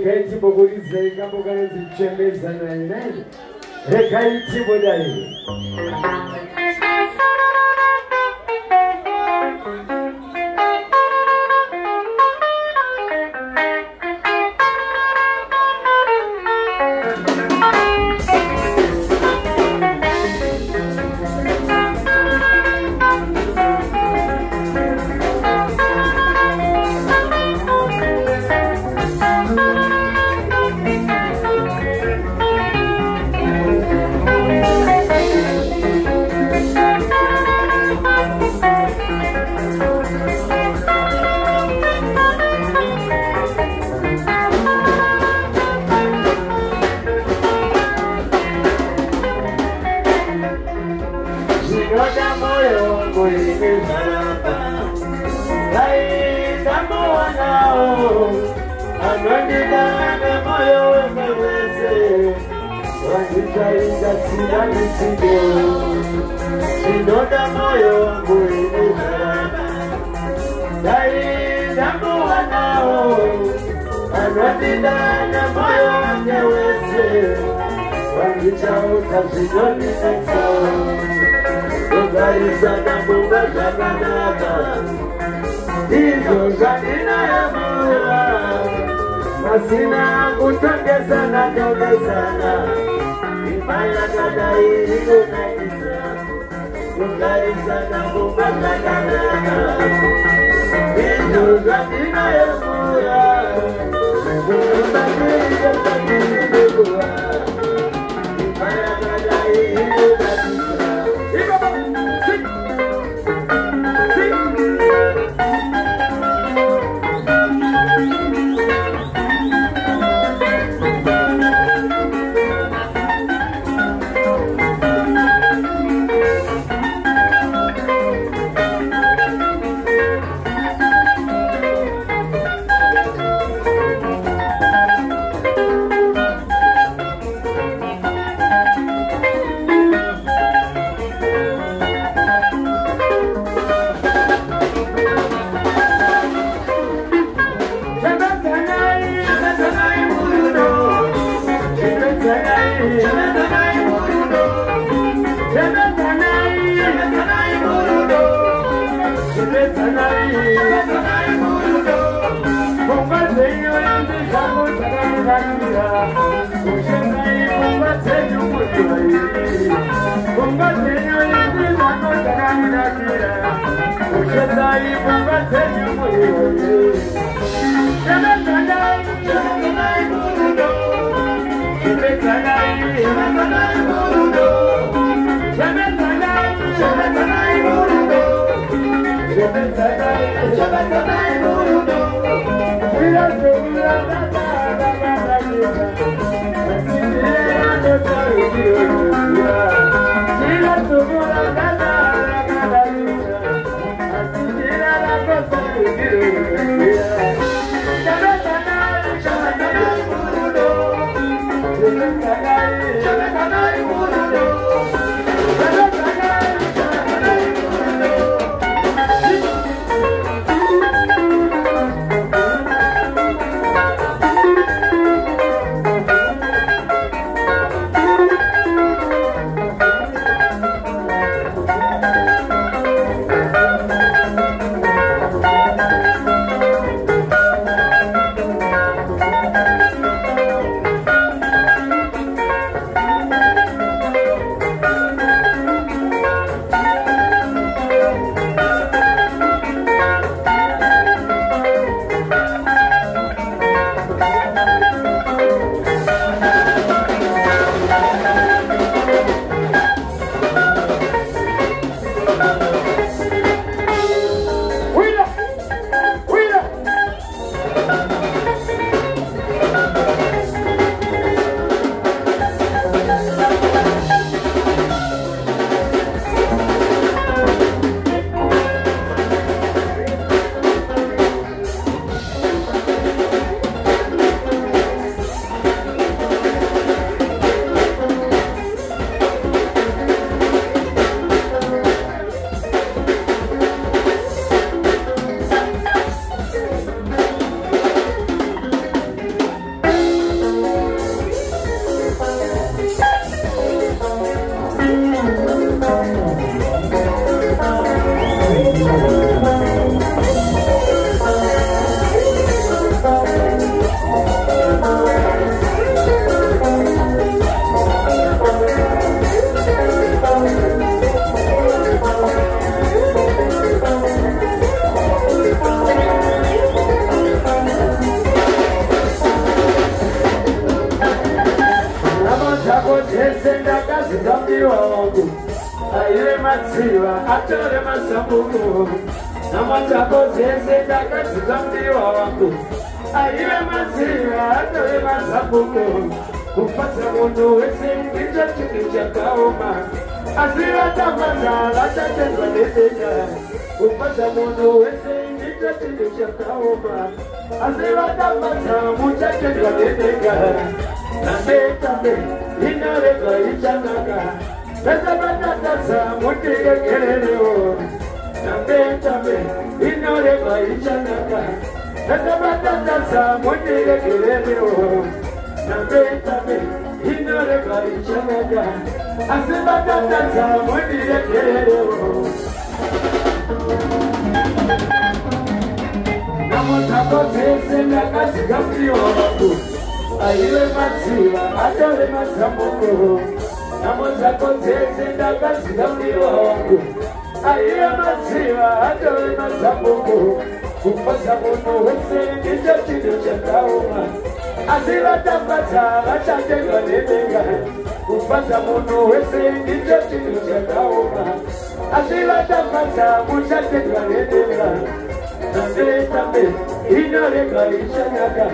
Kaiti bogurize kambogane zichembeza na inani. Kaiti bodai. Masina kutongeza na tongezana Ibaya dada hilo na isa Tungariza na kumbaka dada Hizo zatina ya mura Kumbaki ya zakini mekua Ibaya dada hilo na isa matsiva atore masambuko namachako zese ndakadzikambiwa wangu aive matsiva atore masambuko kupatsa munhu wese ndicho chinhu chakaoma asi vatambadza vachatendwa nedenga kupatsa munhu wese ndicho chinhu chakaoma asi vatambadza muchatendwa nedenga nambe inorega ichanaka Vesabatataza mutirekererewo Nambe inorega ichanaka Vesabatataza mutirekererewo Nambe inorega ichanaka Asibatataza mutirekererewo Namotako zese ndakadzikambiwa wangu aive matsiva atore masambuko namozako zese ndakadzikambiwa wangu aive matsiva atore masambuko kupatsa munhu wese ndicho chinhu chakaoma asi vatambadza vachatendwa nedenga kupatsa munhu wese ndicho chinhu chakaoma asi vatambadza muchatendwa nedenga nambe inorega ichanaka